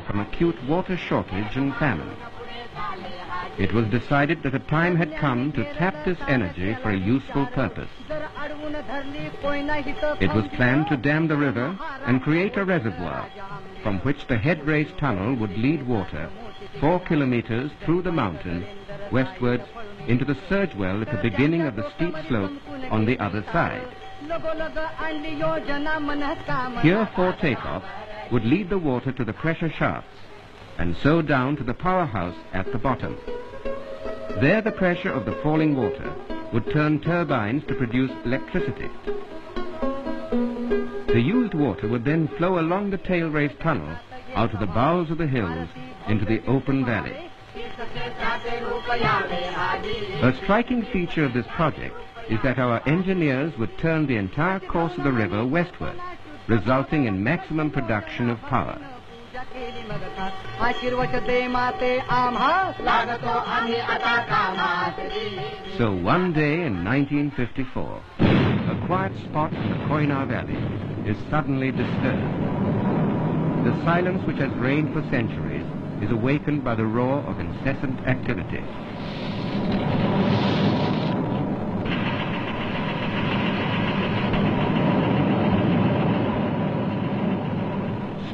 from acute water shortage and famine. It was decided that the time had come to tap this energy for a useful purpose. It was planned to dam the river and create a reservoir from which the head race tunnel would lead water 4 kilometers through the mountain westwards into the surge well at the beginning of the steep slope on the other side. Here for takeoff would lead the water to the pressure shafts and so down to the powerhouse at the bottom. There the pressure of the falling water would turn turbines to produce electricity. The used water would then flow along the tail race tunnel out of the bowels of the hills into the open valley. A striking feature of this project is that our engineers would turn the entire course of the river westward, resulting in maximum production of power. So one day in 1954, a quiet spot in the Koyna Valley is suddenly disturbed. The silence which has reigned for centuries is awakened by the roar of incessant activity.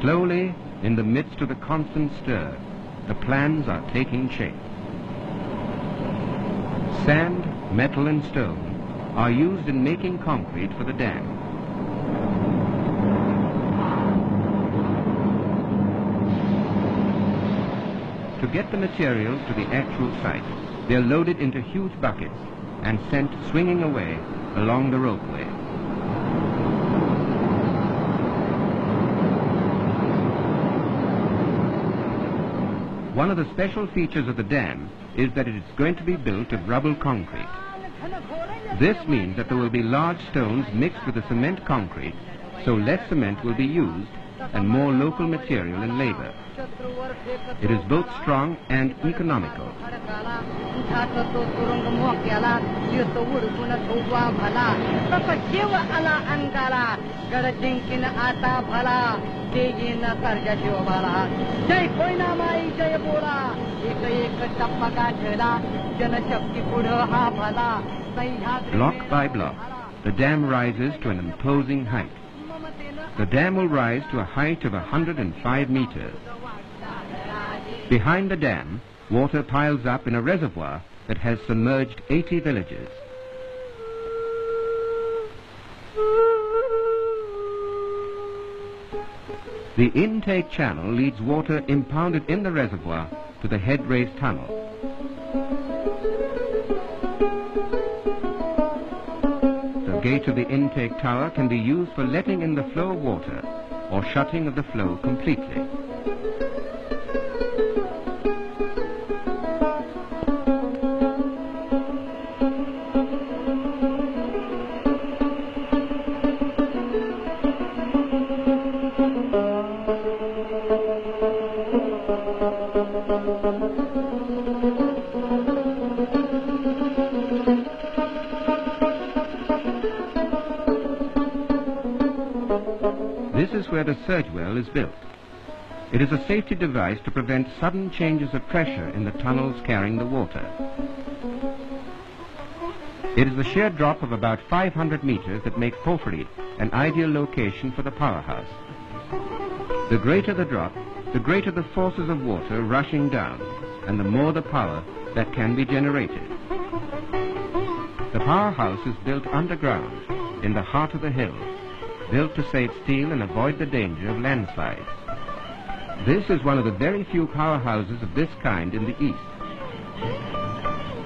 Slowly, in the midst of the constant stir, the plans are taking shape. Sand, metal and stone are used in making concrete for the dam. To get the materials to the actual site, they are loaded into huge buckets and sent swinging away along the ropeway. One of the special features of the dam is that it is going to be built of rubble concrete. This means that there will be large stones mixed with the cement concrete, so less cement will be used and more local material and labor. It is both strong and economical. Block by block, the dam rises to an imposing height. The dam will rise to a height of 105 meters. Behind the dam, water piles up in a reservoir that has submerged 80 villages. The intake channel leads water impounded in the reservoir to the head race tunnel. The gate of the intake tower can be used for letting in the flow of water or shutting of the flow completely. This is where the surge well is built. It is a safety device to prevent sudden changes of pressure in the tunnels carrying the water. It is the sheer drop of about 500 meters that make Porphyry an ideal location for the powerhouse. The greater the drop, the greater the forces of water rushing down, and the more the power that can be generated. The powerhouse is built underground, in the heart of the hills, built to save steel and avoid the danger of landslides. This is one of the very few powerhouses of this kind in the East.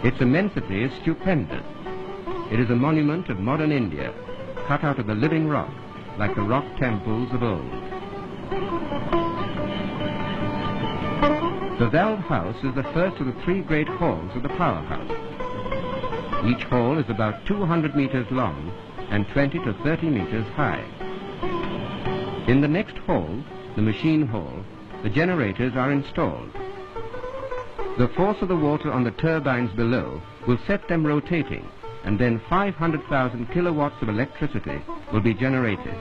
Its immensity is stupendous. It is a monument of modern India, cut out of the living rock, like the rock temples of old. The valve house is the first of the 3 great halls of the powerhouse. Each hall is about 200 meters long and 20 to 30 meters high. In the next hall, the machine hall, the generators are installed. The force of the water on the turbines below will set them rotating, and then 500,000 kilowatts of electricity will be generated.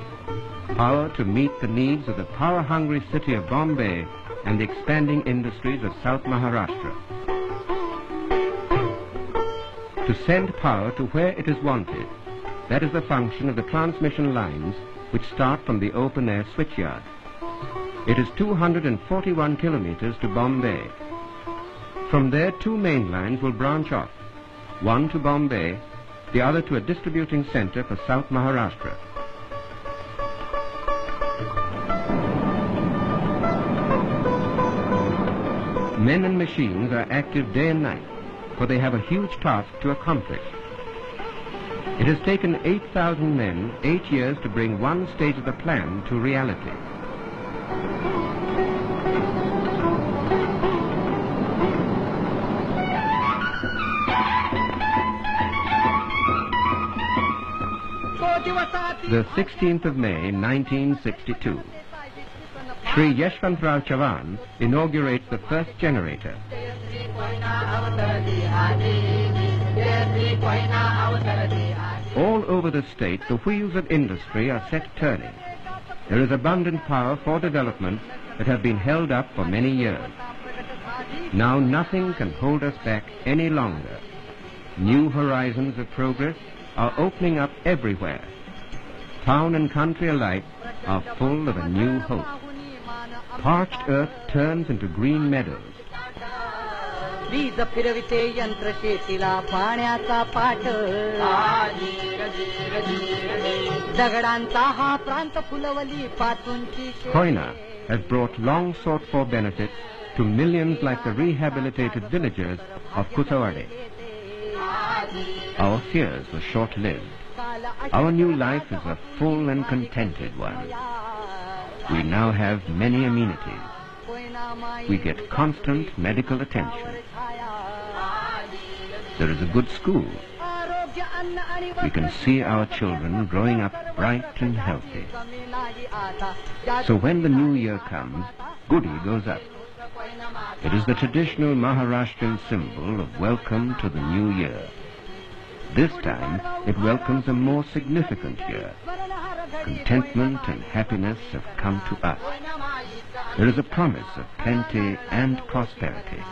Power to meet the needs of the power-hungry city of Bombay and the expanding industries of South Maharashtra. To send power to where it is wanted, that is the function of the transmission lines which start from the open-air switchyard. It is 241 kilometers to Bombay. From there, two main lines will branch off, one to Bombay, the other to a distributing center for South Maharashtra. Men and machines are active day and night, for they have a huge task to accomplish. It has taken 8,000 men 8 years to bring one stage of the plan to reality. The 16th of May, 1962. Sri Yashwantrao Chavan inaugurates the first generator. All over the state, the wheels of industry are set turning. There is abundant power for development that have been held up for many years. Now nothing can hold us back any longer. New horizons of progress are opening up everywhere. Town and country alike are full of a new hope. Parched earth turns into green meadows. Koyna has brought long sought-for benefits to millions like the rehabilitated villagers of Kusawade. Our fears were short-lived. Our new life is a full and contented one. We now have many amenities. We get constant medical attention. There is a good school. We can see our children growing up bright and healthy. So when the new year comes, goody goes up. It is the traditional Maharashtrian symbol of welcome to the new year. This time, it welcomes a more significant year. Contentment and happiness have come to us. There is a promise of plenty and prosperity.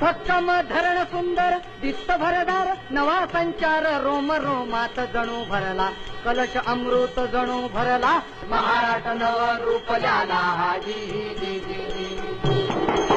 भक्कम धरण सुंदर दिसत भरदार नवा संचार रोम रोमात जणू भरला कलश अमृत जणू भरला महाराष्ट्र नव रूप ल्याला जी जी जी जी